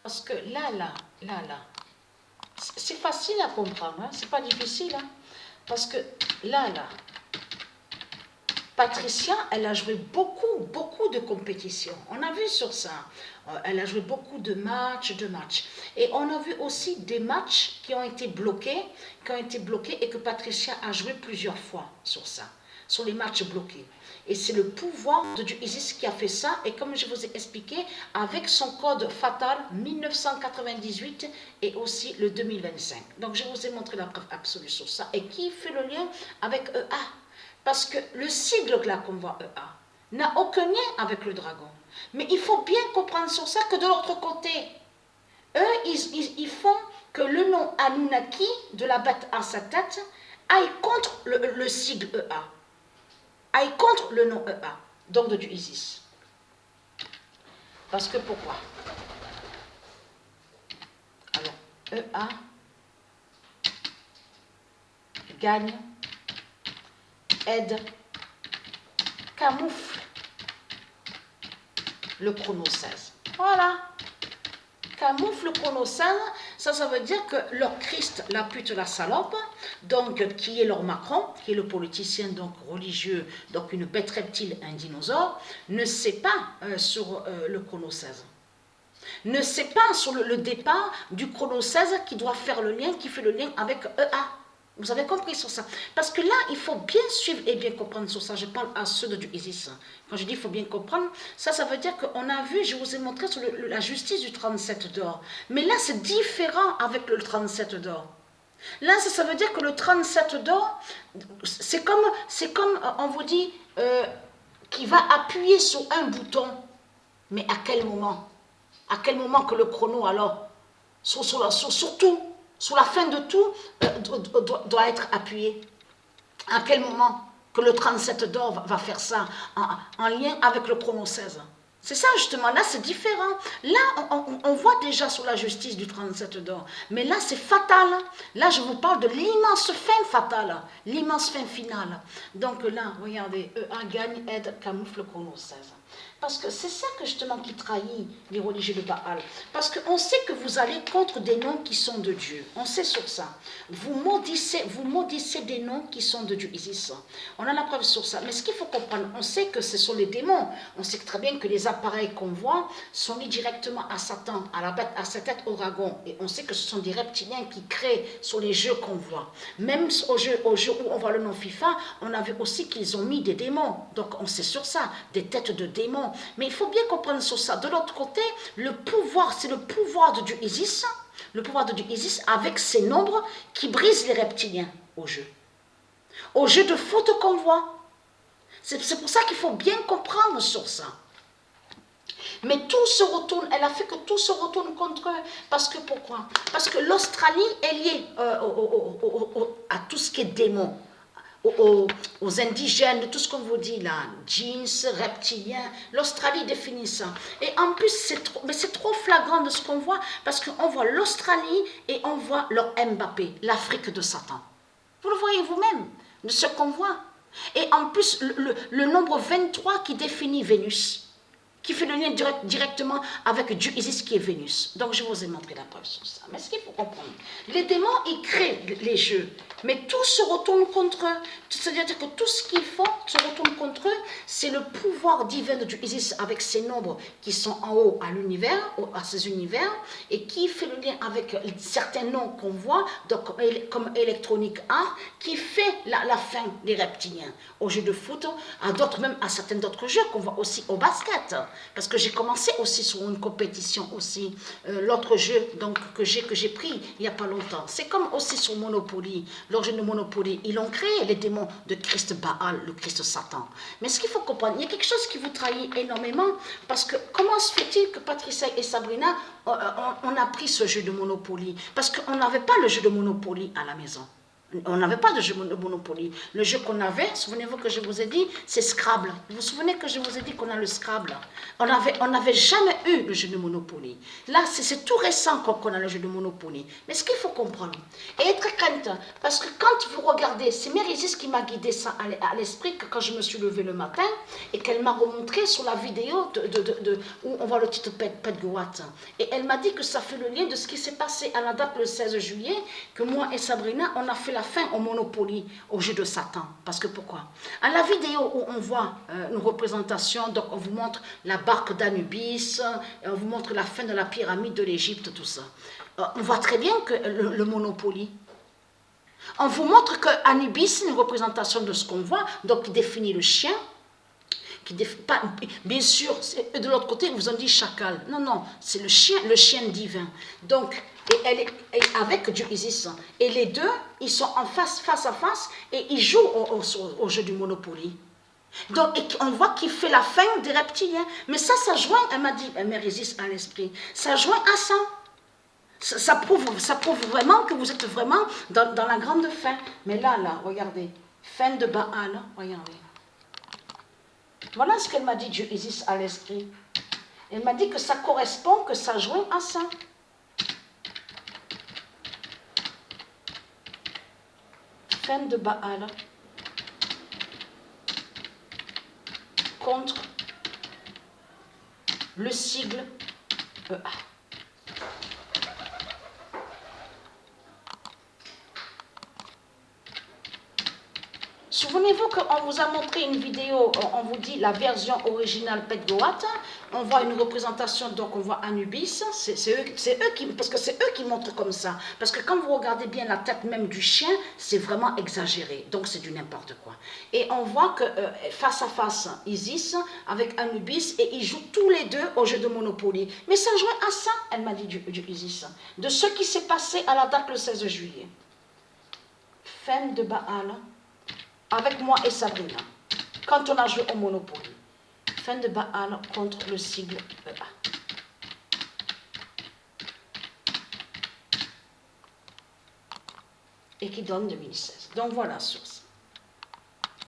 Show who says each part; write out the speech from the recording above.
Speaker 1: Parce que là, c'est facile à comprendre, hein? C'est pas difficile, hein? Parce que là, Patricia, elle a joué beaucoup de compétitions. On a vu sur ça. Elle a joué beaucoup de matchs. Et on a vu aussi des matchs qui ont été bloqués et que Patricia a joué plusieurs fois sur ça, sur les matchs bloqués. Et c'est le pouvoir de Dieu Isis qui a fait ça. Et comme je vous ai expliqué, avec son code fatal 1998 et aussi le 2025. Donc je vous ai montré la preuve absolue sur ça. Et qui fait le lien avec EA? Parce que le sigle là qu'on voit EA n'a aucun lien avec le dragon. Mais il faut bien comprendre sur ça que de l'autre côté, eux, ils font que le nom Anunnaki de la bête à sa tête aille contre le sigle EA. Aille contre le nom EA, donc de Dieu Isis. Parce que pourquoi? Alors, EA gagne, aide, camoufle le chrono 16. Voilà. Camoufle le chrono 16, ça veut dire que leur Christ, la pute, la salope, donc qui est leur Macron, qui est le politicien donc religieux, donc une bête reptile, un dinosaure, ne sait pas sur le chrono 16. Ne sait pas sur le départ du chrono 16 qui doit faire le lien, qui fait le lien avec EA. Vous avez compris sur ça? Parce que là, il faut bien suivre et bien comprendre sur ça. Je parle à ceux de Isis. Quand je dis il faut bien comprendre, ça veut dire qu'on a vu, je vous ai montré sur la justice du 37 d'or. Mais là, c'est différent avec le 37 d'or. Là, ça veut dire que le 37 d'or, c'est comme on vous dit, qu'il va appuyer sur un bouton. Mais à quel moment? À quel moment que le chrono, alors, surtout, sur la fin de tout, doit être appuyé? À quel moment que le 37 d'or va faire ça en lien avec le chrono 16? C'est ça justement, là c'est différent. Là on voit déjà sur la justice du 37 d'or, mais là c'est fatal. Là je vous parle de l'immense fin fatale, l'immense fin finale. Donc là, regardez, EA gagne, aide, camoufle le chrono 16. Parce que c'est ça que justement qui trahit les religieux de Baal. Parce qu'on sait que vous allez contre des noms qui sont de Dieu. On sait sur ça. Vous maudissez des noms qui sont de Dieu Isis. On a la preuve sur ça. Mais ce qu'il faut comprendre, on sait que ce sont les démons. On sait très bien que les appareils qu'on voit sont liés directement à Satan, à la bête, à sa tête, au dragon. Et on sait que ce sont des reptiliens qui créent sur les jeux qu'on voit. Même au jeu où on voit le nom FIFA, on a vu aussi qu'ils ont mis des démons. Donc on sait sur ça, des têtes de démons. Mais il faut bien comprendre sur ça. De l'autre côté, le pouvoir, c'est le pouvoir de Dieu Isis, le pouvoir de Dieu Isis avec ses nombres qui brisent les reptiliens au jeu. Au jeu de foot qu'on voit. C'est pour ça qu'il faut bien comprendre sur ça. Mais tout se retourne, elle a fait que tout se retourne contre eux. Parce que pourquoi? Parce que l'Australie est liée à tout ce qui est démon. Aux indigènes, tout ce qu'on vous dit là, jeans, reptiliens, l'Australie définit ça. Et en plus, c'est trop flagrant de ce qu'on voit, parce qu'on voit l'Australie et on voit leur Mbappé, l'Afrique de Satan. Vous le voyez vous-même, de ce qu'on voit. Et en plus, le nombre 23 qui définit Vénus, qui fait le lien directement avec Dieu Isis qui est Vénus. Donc je vous ai montré la preuve sur ça. Mais ce qu'il faut comprendre, les démons, ils créent les jeux, mais tout se retourne contre eux. C'est-à-dire que tout ce qu'ils font se retourne contre eux. C'est le pouvoir divin de Dieu Isis avec ses nombres qui sont en haut à l'univers, à ces univers, et qui fait le lien avec certains noms qu'on voit, donc, comme Electronic Art, qui fait la fin des reptiliens aux jeux de foot, à d'autres, même à certains d'autres jeux qu'on voit aussi au basket. Parce que j'ai commencé aussi sur une compétition aussi, l'autre jeu donc, que j'ai pris il n'y a pas longtemps. C'est comme aussi sur Monopoly, leur jeu de Monopoly. Ils ont créé les démons de Christ Baal, le Christ Satan. Mais ce qu'il faut comprendre, il y a quelque chose qui vous trahit énormément, parce que comment se fait-il que Patricia et Sabrina, on a pris ce jeu de Monopoly? Parce qu'on n'avait pas le jeu de Monopoly à la maison. On n'avait pas de jeu de Monopoly. Le jeu qu'on avait, souvenez-vous que je vous ai dit, c'est Scrabble. Vous vous souvenez que je vous ai dit qu'on a le Scrabble? On n'avait jamais eu le jeu de Monopoly. Là, c'est tout récent qu'on a le jeu de Monopoly. Mais ce qu'il faut comprendre, et être crainte, parce que quand vous regardez, c'est Mérésis qui m'a guidé ça à l'esprit, que quand je me suis levée le matin, et qu'elle m'a remontré sur la vidéo où on voit le titre Pet Goat. Et elle m'a dit que ça fait le lien de ce qui s'est passé à la date le 16 juillet, que moi et Sabrina, on a fait la fin au Monopoly, au jeu de Satan. Parce que pourquoi? À la vidéo où on voit une représentation, donc on vous montre la barque d'Anubis, on vous montre la fin de la pyramide de l'Égypte, tout ça. On voit très bien que le Monopoly, on vous montre que Anubis, c'est une représentation de ce qu'on voit, donc qui définit le chien, bien sûr, de l'autre côté, ils vous ont dit chacal. Non, non, c'est le chien divin. Donc, avec Dieu Isis. Et les deux, ils sont en face à face, et ils jouent au jeu du Monopoly. Donc, on voit qu'il fait la fin des reptiliens. Mais ça joint, elle m'a dit, elle résiste à l'esprit, ça joint à ça. Ça prouve vraiment que vous êtes vraiment dans la grande fin. Mais là, regardez, fin de Baal, regardez. Voilà ce qu'elle m'a dit, Dieu Isis à l'esprit. Elle m'a dit que ça correspond, que ça joint à ça. Fin de Baal contre le sigle EA. Souvenez-vous qu'on vous a montré une vidéo, on vous dit la version originale Pet Goat, on voit une représentation, donc on voit Anubis, parce que c'est eux qui montrent comme ça. Parce que quand vous regardez bien la tête même du chien, c'est vraiment exagéré, donc c'est du n'importe quoi. Et on voit que face à face, Isis avec Anubis, et ils jouent tous les deux au jeu de Monopoly. Mais ça joint à ça, elle m'a dit du Isis, de ce qui s'est passé à la date le 16 juillet. Fin de Baal. Avec moi et Sabrina, quand on a joué au Monopoly. Fin de Baal contre le sigle EA. Et qui donne 2016. Donc voilà, source.